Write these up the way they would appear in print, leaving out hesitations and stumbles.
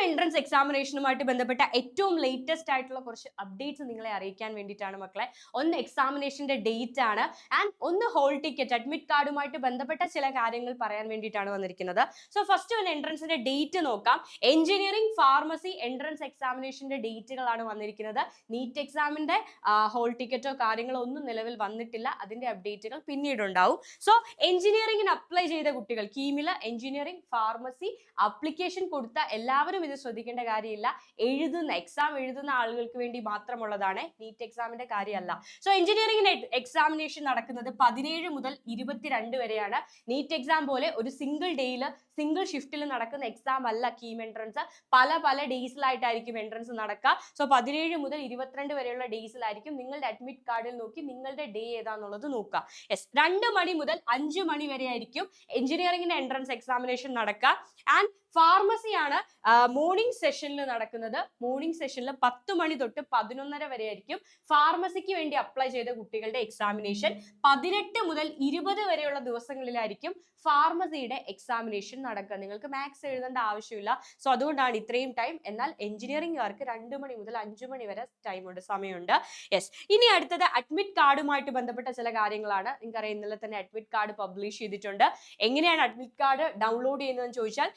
Entrance എക്സാമിനേഷനുമായിട്ട് ബന്ധപ്പെട്ട ഏറ്റവും latest ആയിട്ടുള്ള കുറച്ച് അപ്ഡേറ്റ്സ് നിങ്ങളെ അറിയിക്കാൻ വേണ്ടിയിട്ടാണ് മക്കളെ. ഒന്ന് എക്സാമിനേഷന്റെ ഡേറ്റ് ആണ്, ആൻഡ് ഒന്ന് ഹോൾ ടിക്കറ്റ് അഡ്മിറ്റ് കാർഡുമായിട്ട് ബന്ധപ്പെട്ട ചില കാര്യങ്ങൾ പറയാൻ വേണ്ടിയിട്ടാണ് വന്നിരിക്കുന്നത്. സോ ഫസ്റ്റ് ഒന്ന് എൻട്രൻസിന്റെ ഡേറ്റ് നോക്കാം. എഞ്ചിനീയറിംഗ്, ഫാർമസി എൻട്രൻസ് എക്സാമിനേഷന്റെ ഡേറ്റുകളാണ് വന്നിരിക്കുന്നത്. നീറ്റ് എക്സാമിന്റെ ഹോൾ ടിക്കറ്റോ കാര്യങ്ങളോ ഒന്നും നിലവിൽ വന്നിട്ടില്ല. അതിന്റെ അപ്ഡേറ്റുകൾ പിന്നീട് ഉണ്ടാവും. സോ എഞ്ചിനീയറിംഗിന് അപ്ലൈ ചെയ്ത കുട്ടികൾ, കീമില് എഞ്ചിനീയറിംഗ്, ഫാർമസി അപ്ലിക്കേഷൻ കൊടുത്ത എല്ലാവരും ഇത് ശ്രദ്ധിക്കേണ്ട കാര്യമില്ല. എക്സാം എഴുതുന്ന ആളുകൾക്ക് വേണ്ടി മാത്രമുള്ളതാണ്, നീറ്റ് എക്സാമിന്റെ കാര്യമല്ല. സോ എഞ്ചിനീയറിംഗിന് എക്സാമിനേഷൻ നടക്കുന്നത് 17 മുതൽ 22 വരെയാണ്. നീറ്റ് എക്സാം പോലെ ഒരു സിംഗിൾ ഡേയിൽ സിംഗിൾ ഷിഫ്റ്റിൽ നടക്കുന്ന എക്സാം അല്ല കീം എൻട്രൻസ്. പല ഡേയ്സിലായിട്ടായിരിക്കും എൻട്രൻസ് നടക്കുക. സോ 17 മുതൽ 22 വരെയുള്ള ഡേയ്സിലായിരിക്കും. നിങ്ങളുടെ അഡ്മിറ്റ് കാർഡിൽ നോക്കി നിങ്ങളുടെ ഡേ ഏതാന്നുള്ളത് നോക്കുക. യെസ്, 2 മണി മുതൽ 5 മണി വരെ ആയിരിക്കും എഞ്ചിനീയറിംഗിന്റെ എൻട്രൻസ് എക്സാമിനേഷൻ നടക്കുക. ആൻഡ് ഫാർമസി ആണ് മോർണിംഗ് സെഷനിൽ നടക്കുന്നത്. മോർണിംഗ് സെഷനിൽ 10 മണി തൊട്ട് 11:30 വരെ ആയിരിക്കും ഫാർമസിക്ക് വേണ്ടി അപ്ലൈ ചെയ്ത കുട്ടികളുടെ എക്സാമിനേഷൻ. 18 മുതൽ 20 വരെയുള്ള ദിവസങ്ങളിലായിരിക്കും ഫാർമസിയുടെ എക്സാമിനേഷൻ നടക്കുക. നിങ്ങൾക്ക് മാത്സ് എഴുതേണ്ട ആവശ്യമില്ല. സോ അതുകൊണ്ടാണ് ഇത്രയും ടൈം. എന്നാൽ എഞ്ചിനീയറിംഗുകാർക്ക് 2 മണി മുതൽ 5 മണി വരെ ടൈമുണ്ട്, സമയമുണ്ട്. യെസ്, ഇനി അടുത്തത് അഡ്മിറ്റ് കാർഡുമായിട്ട് ബന്ധപ്പെട്ട ചില കാര്യങ്ങളാണ്. നിങ്ങൾക്കറിയാം, ഇന്നലെ തന്നെ അഡ്മിറ്റ് കാർഡ് പബ്ലിഷ് ചെയ്തിട്ടുണ്ട്. എങ്ങനെയാണ് അഡ്മിറ്റ് കാർഡ് ഡൗൺലോഡ് ചെയ്യുന്നതെന്ന് ചോദിച്ചാൽ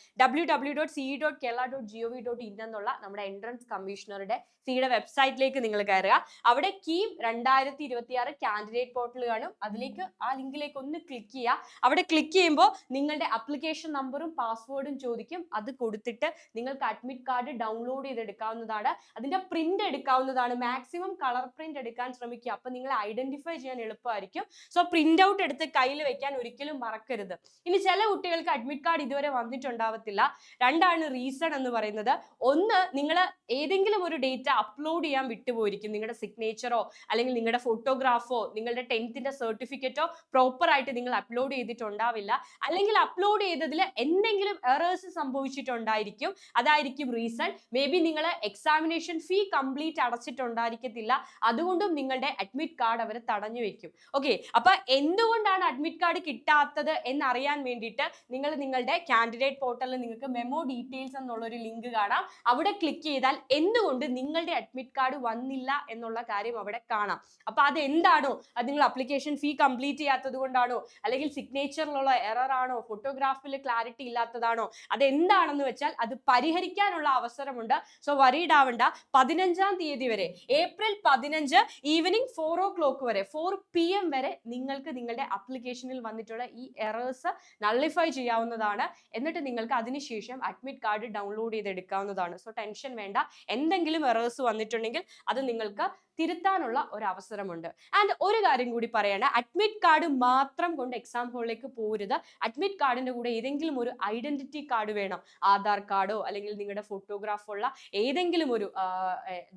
www.ce.kerala.gov.in എന്നുള്ള നമ്മുടെ എൻട്രൻസ് കമ്മീഷണറുടെ സിയുടെ വെബ്സൈറ്റിലേക്ക് നിങ്ങൾ കയറുക. അവിടെ കീം 2026 കാൻഡിഡേറ്റ് പോർട്ടൽ കാണും. അതിലേക്ക് ആ ലിങ്കിലേക്ക് ഒന്ന് ക്ലിക്ക് ചെയ്യുക. അവിടെ ക്ലിക്ക് ചെയ്യുമ്പോൾ നിങ്ങളുടെ അപ്ലിക്കേഷൻ നമ്പറും പാസ്വേഡും ചോദിക്കും. അത് കൊടുത്തിട്ട് നിങ്ങൾക്ക് അഡ്മിറ്റ് കാർഡ് ഡൗൺലോഡ് ചെയ്തെടുക്കാവുന്നതാണ്. അതിന്റെ പ്രിന്റ് എടുക്കാവുന്നതാണ്. മാക്സിമം കളർ പ്രിന്റ് എടുക്കാൻ ശ്രമിക്കുക. അപ്പൊ നിങ്ങളെ ഐഡന്റിഫൈ ചെയ്യാൻ എളുപ്പമായിരിക്കും. സോ പ്രിന്റ് ഔട്ട് എടുത്ത് കയ്യിൽ വെക്കാൻ ഒരിക്കലും മറക്കരുത്. ഇനി ചില കുട്ടികൾക്ക് അഡ്മിറ്റ് കാർഡ് ഇതുവരെ വന്നിട്ടുണ്ടാവത്തില്ല. രണ്ടാണ് റീസൺ എന്ന് പറയുന്നത്. ഒന്ന്, നിങ്ങൾ ഏതെങ്കിലും ഒരു ഡേറ്റ അപ്ലോഡ് ചെയ്യാൻ വിട്ടുപോയിരിക്കും. നിങ്ങളുടെ സിഗ്നേച്ചറോ അല്ലെങ്കിൽ നിങ്ങളുടെ ഫോട്ടോഗ്രാഫോ നിങ്ങളുടെ 10th സർട്ടിഫിക്കറ്റോ പ്രോപ്പർ ആയിട്ട് നിങ്ങൾ അപ്ലോഡ് ചെയ്തിട്ടുണ്ടാവില്ല. അല്ലെങ്കിൽ അപ്ലോഡ് ചെയ്തതിൽ എന്തെങ്കിലും എറേഴ്സ് സംഭവിച്ചിട്ടുണ്ടായിരിക്കും. അതായിരിക്കും റീസൺ. മേ ബി നിങ്ങൾ എക്സാമിനേഷൻ ഫീ കംപ്ലീറ്റ് അടച്ചിട്ടുണ്ടായിരിക്കത്തില്ല. അതുകൊണ്ടും നിങ്ങളുടെ അഡ്മിറ്റ് കാർഡ് അവർ തടഞ്ഞു വെക്കും. ഓക്കെ, അപ്പൊ എന്തുകൊണ്ടാണ് അഡ്മിറ്റ് കാർഡ് കിട്ടാത്തത് എന്നറിയാൻ വേണ്ടിയിട്ട് നിങ്ങൾ നിങ്ങളുടെ കാൻഡിഡേറ്റ് പോർട്ടലിൽ നിങ്ങൾക്ക് മെമ്മോ ഡീറ്റെയിൽസ് എന്നുള്ള ഒരു ലിങ്ക് കാണാം. അവിടെ ക്ലിക്ക് ചെയ്താൽ എന്തുകൊണ്ട് നിങ്ങളുടെ അഡ്മിറ്റ് കാർഡ് വന്നില്ല എന്നുള്ള കാര്യം അവിടെ കാണാം. അപ്പൊ അത് എന്താണോ, അത് നിങ്ങൾ അപ്ലിക്കേഷൻ ഫീ കംപ്ലീറ്റ് ചെയ്യാത്തത് കൊണ്ടാണോ, അല്ലെങ്കിൽ സിഗ്നേച്ചറിലുള്ള എറർ ആണോ, ഫോട്ടോഗ്രാഫിൽ ക്ലാരിറ്റി ഇല്ലാത്തതാണോ, അത് എന്താണെന്ന് വെച്ചാൽ അത് പരിഹരിക്കാനുള്ള അവസരമുണ്ട്. സോ വറീഡ് ആവണ്ട. 15-ാം തീയതി വരെ, ഏപ്രിൽ 15 ഈവനിങ് 4 o'clock വരെ, 4 PM വരെ നിങ്ങൾക്ക് നിങ്ങളുടെ അപ്ലിക്കേഷനിൽ വന്നിട്ടുള്ള ഈ എറേഴ്സ് നള്ളിഫൈ ചെയ്യാവുന്നതാണ്. എന്നിട്ട് നിങ്ങൾക്ക് അതിനുശേഷം അഡ്മിറ്റ് കാർഡ് ഡൗൺലോഡ് ചെയ്തെടുക്കാവുന്നതാണ്. സോ ടെൻഷൻ വേണ്ട. എന്തെങ്കിലും എറേഴ്സ് വന്നിട്ടുണ്ടെങ്കിൽ അത് നിങ്ങൾക്ക് തിരുത്താനുള്ള ഒരു അവസരമുണ്ട്. ആൻഡ് ഒരു കാര്യം കൂടി പറയാണ്, അഡ്മിറ്റ് കാർഡ് മാത്രം കൊണ്ട് എക്സാം ഹോളിലേക്ക് പോരുത്. അഡ്മിറ്റ് കാർഡിന്റെ കൂടെ ഏതെങ്കിലും ഒരു ഐഡന്റിറ്റി കാർഡ് വേണം. ആധാർ കാർഡോ അല്ലെങ്കിൽ നിങ്ങളുടെ ഫോട്ടോഗ്രാഫോ ഉള്ള ഏതെങ്കിലും ഒരു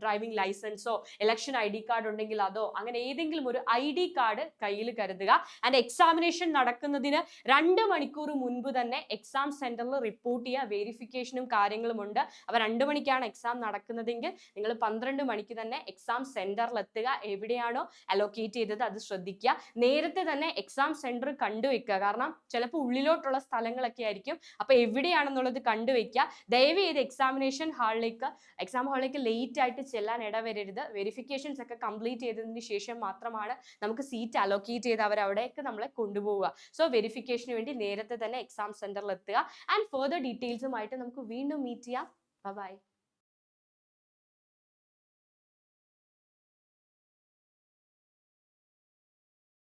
ഡ്രൈവിംഗ് ലൈസൻസോ ഇലക്ഷൻ ID കാർഡ് ഉണ്ടെങ്കിൽ അതോ, അങ്ങനെ ഏതെങ്കിലും ഒരു ID കാർഡ് കയ്യിൽ കരുതുക. ആൻഡ് എക്സാമിനേഷൻ നടക്കുന്നതിന് 2 മണിക്കൂർ മുൻപ് തന്നെ എക്സാം സെന്ററിൽ റിപ്പോർട്ട് ചെയ്യുക. വെരിഫിക്കേഷനും കാര്യങ്ങളും ഉണ്ട്. അപ്പൊ 2 മണിക്കാണ് എക്സാം നടക്കുന്നതെങ്കിൽ നിങ്ങൾ 12 മണിക്ക് തന്നെ എക്സാം സെന്ററിൽ എത്തുക. എവിടെയാണോ അലോക്കേറ്റ് ചെയ്തത് അത് ശ്രദ്ധിക്കുക. നേരത്തെ തന്നെ എക്സാം സെന്റർ കണ്ടുവെക്കുക. കാരണം ചിലപ്പോൾ ഉള്ളിലോട്ടുള്ള സ്ഥലങ്ങളൊക്കെ ആയിരിക്കും. അപ്പൊ എവിടെയാണെന്നുള്ളത് കണ്ടുവെക്കുക. ദയവ് ചെയ്ത് എക്സാം ഹാളിലേക്ക് ലേറ്റ് ആയിട്ട് ചെല്ലാൻ ഇടവരരുത്. വെരിഫിക്കേഷൻസ് ഒക്കെ കംപ്ലീറ്റ് ചെയ്തതിന് ശേഷം മാത്രമാണ് നമുക്ക് സീറ്റ് അലോക്കേറ്റ് ചെയ്ത് അവരവിടേക്ക് നമ്മളെ കൊണ്ടുപോവുക. സോ വെരിഫിക്കേഷന് വേണ്ടി നേരത്തെ തന്നെ എക്സാം സെന്ററിൽ എത്തുക. ആൻഡ് ഫർദർ ഡീറ്റെയിൽസുമായിട്ട് നമുക്ക് വീണ്ടും മീറ്റ് ചെയ്യാം. ബൈ.